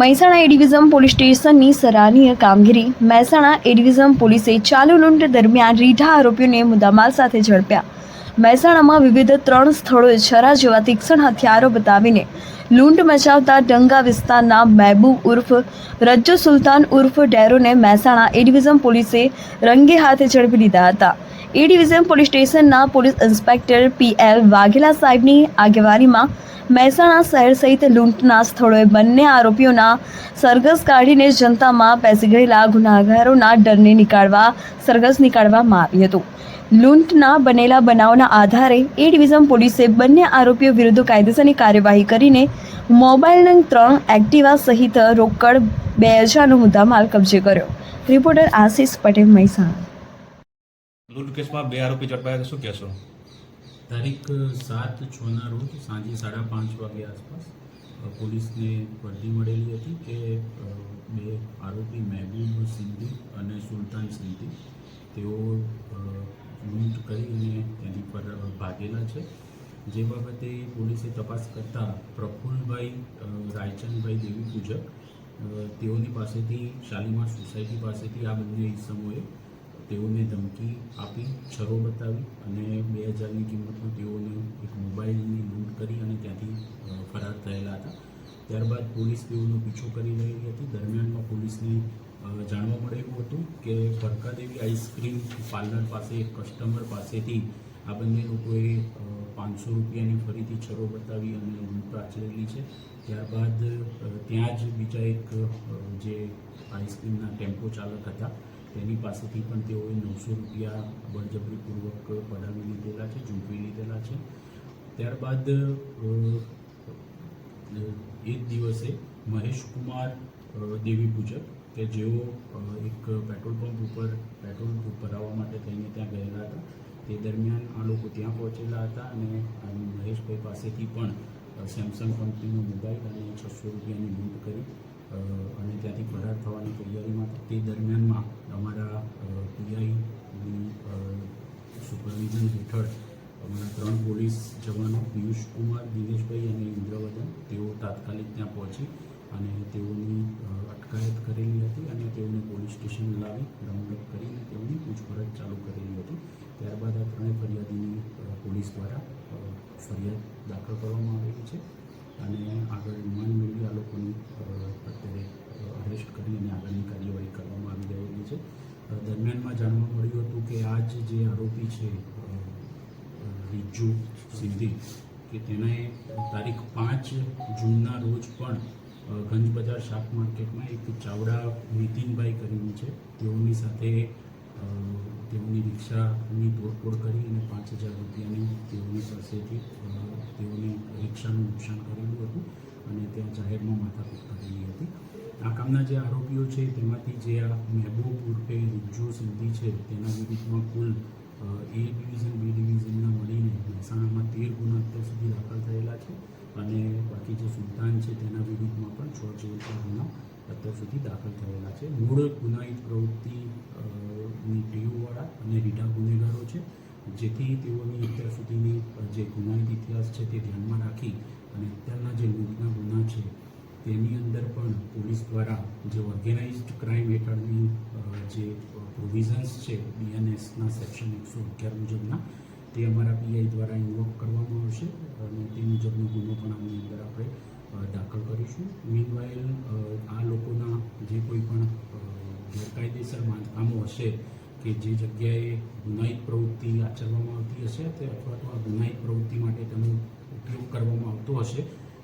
મહેસાણા એ division police સ્ટેશનની સરાહનીય કામગીરી. મહેસાણા એ ડિવિઝન પોલીસે ચાલુ લૂંટ દરમિયાન રીઢા આરોપીઓને મુદ્દામાલ સાથે ઝડપ્યા. મહેસાણામાં વિવિધ 3 સ્થળોએ છરા જેવા તીક્ષ્ણ હથિયારો બતાવીને લૂંટ મચાવતા ડંગા વિસ્તારના મહેબૂબ ઉર્ફ રજ્જો સુલતાન ઉર્ફ ડેરોને મહેસાણા એ ડિવિઝન પોલીસે રંગે હાથે ઝડપી લીધા હતા. એ ડિવિઝન પોલીસ સ્ટેશનના પોલીસ ઇન્સ્પેક્ટર PL વાઘેલા સાહેબની આગેવાનીમાં મહેસાણા શહેર સહિત લૂંટના સ્થળોએ બંને આરોપીઓના સરઘસ કાઢીને જનતામાં બેસી ગયેલા ગુનાગારોના ડરને સરઘસ નીકાળવામાં આવ્યું હતું. લૂંટના બનેલા બનાવના આધારે એ ડિવિઝન પોલીસે બંને આરોપીઓ વિરુદ્ધ કાયદેસરની કાર્યવાહી કરીને મોબાઈલ નંગ 3 એક્ટિવા સહિત રોકડ 2000નો મુદ્દામાલ કબજે કર્યો. રિપોર્ટર આશિષ પટેલ, મહેસાણા. લૂંટ કેસમાં 2 આરોપી ઝડપાયા, શું કહેશો? તારીખ 7/6ના રોજ સાંજે 5:30 વાગે આસપાસ પોલીસને વર્દી મળેલી હતી કે 2 આરોપી મહેબૂબ સિંધી અને સુલતાન સિંધી તેઓ લૂંટ કરી અને તેની પર ભાગેલા છે. જે બાબતે પોલીસે તપાસ કરતા પ્રફુલભાઈ રાયચંદભાઈ દેવી પૂજક તેઓની પાસેથી શાલીમાર સોસાયટી પાસેથી આ બંને ઈસમોએ તેઓને ધમકી આપી, છરો બતાવી અને 2000ની કિંમતનો તેઓને એક મોબાઈલની લૂંટ કરી અને ત્યાંથી ફરાર થયેલા હતા. ત્યારબાદ પોલીસ તેઓનો પીછો કરી રહી હતી. દરમિયાનમાં પોલીસને જાણવા મળેલું હતું કે ભરકાદેવી આઈસ્ક્રીમ પાર્લર પાસે એક કસ્ટમર પાસેથી આ બંને લોકોએ 500 રૂપિયાની ફરીથી છરો બતાવી અને લૂંટ આચરેલી છે. ત્યારબાદ ત્યાં જ બીજા એક જે આઈસ્ક્રીમના ટેમ્પો ચાલક હતા તેની પાસેથી પણ તેઓએ 900 રૂપિયા બળજબરીપૂર્વક પડાવી લીધેલા છે, ઝૂંટવી લીધેલા છે. ત્યારબાદ એ જ દિવસે મહેશકુમાર દેવી પૂજક કે જેઓ એક પેટ્રોલ પંપ ઉપર પેટ્રોલ ભરાવવા માટે થઈને ત્યાં ગયેલા હતા. તે દરમિયાન આ લોકો ત્યાં પહોંચેલા હતા અને મહેશભાઈ પાસેથી પણ સેમસંગ કંપનીનો મોબાઈલ અને 600 રૂપિયાની લૂંટ કરી અને ત્યાંથી ફરાર થવાની તૈયારીમાં હતા. તે દરમિયાનમાં અમારા PIની સુપરવિઝન હેઠળ અમારા 3 પોલીસ જવાનો પિયુષકુમાર, દિનેશભાઈ અને ઇન્દ્રવદન તેઓ તાત્કાલિક ત્યાં પહોંચી અને તેઓની અટકાયત કરેલી હતી અને તેઓને પોલીસ સ્ટેશન લાવી રાઉન્ડઅપ કરીને તેઓની પૂછપરછ ચાલુ કરેલી હતી. ત્યારબાદ આ 3 ફરિયાદીની પોલીસ દ્વારા ફરિયાદ દાખલ કરવામાં આવેલી છે અને આગળ રિમાન્ડ મેળવી આ લોકોની અત્યારે અરેસ્ટ કરી અને આગળની કાર્યવાહી કરવામાં આવી રહેલી છે. દરમિયાનમાં જાણવા મળ્યું હતું કે આજ જે આરોપી છે રીજ્જુ સિંધી કે તેણે તારીખ 5 જૂનના રોજ પણ ગંજ બજાર શાક માર્કેટમાં એક ચાવડા નીતિનભાઈ કરીને છે તેઓની સાથે તેઓની રિક્ષાની તોડફોડ કરી અને 5000 રૂપિયાની તેઓની પાસેથી તેઓને રિક્ષાનું નુકસાન કરેલું હતું અને ત્યાં જાહેરમાં માથાકૂટ કરેલી હતી. આ કામના જે આરોપીઓ છે તેમાંથી જે આ મહેબૂબ ઉર્ફે રીજ્જુ સિંધી છે તેના વિરુદ્ધમાં કુલ A ડિવિઝન, B ડિવિઝનના મળીને મહેસાણામાં 13 ગુના અત્યાર સુધી દાખલ થયેલા છે અને બાકી જે સુલતાન છે તેના વિરુદ્ધમાં પણ 6 જેટલા ગુના અત્યાર સુધી દાખલ થયેલા છે. મૂળ ગુનાહિત પ્રવૃત્તિની ટીઓવાળા અને રીઢા ગુનેગારો છે, જેથી તેઓની અત્યાર સુધીની જે ગુનાહિત ઇતિહાસ છે તે ધ્યાનમાં રાખી અને અત્યારના જે લૂંટના ગુના છે તેની અંદર પણ પોલીસ દ્વારા જે ઓર્ગેનાઇઝડ ક્રાઇમ હેઠળની જે પ્રોવિઝન્સ છે BNSના સેક્શન 111 મુજબના તે અમારા PI દ્વારા ઇન્વોક કરવામાં આવશે અને તે મુજબનો ગુનો પણ આની અંદર આપણે દાખલ કરીશું. મીનવાઇલ આ લોકોના જે કોઈ પણ ગેરકાયદેસર બાંધકામો હશે કે જે જગ્યાએ ગુનાહિત પ્રવૃત્તિ આચરવામાં આવતી હશે અથવા તો આ ગુનાહિત પ્રવૃત્તિ માટે તેનો ઉપયોગ કરવામાં આવતો હશે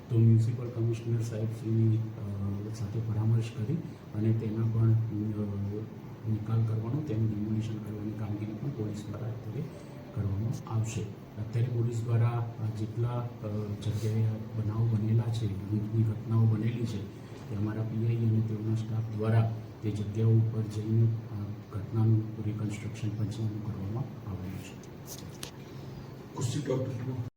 તો મ્યુનિસિપલ કમિશનર સાહેબશ્રીની સાથે પરામર્શ કરી અને તેના પણ નિકાલ કરવાનો, તેનું ડિમોલિશન કરવાની કામગીરી પણ પોલીસ દ્વારા અત્યારે કરવામાં આવશે. અત્યારે પોલીસ દ્વારા જેટલા જગ્યાએ બનાવો બનેલા છે, લૂંટની ઘટનાઓ બનેલી છે તે અમારા PI અને તેઓના સ્ટાફ દ્વારા તે જગ્યાઓ ઉપર જઈને ઘટનાનું રિકન્સ્ટ્રક્શન પંચનામું કરવામાં આવેલું છે.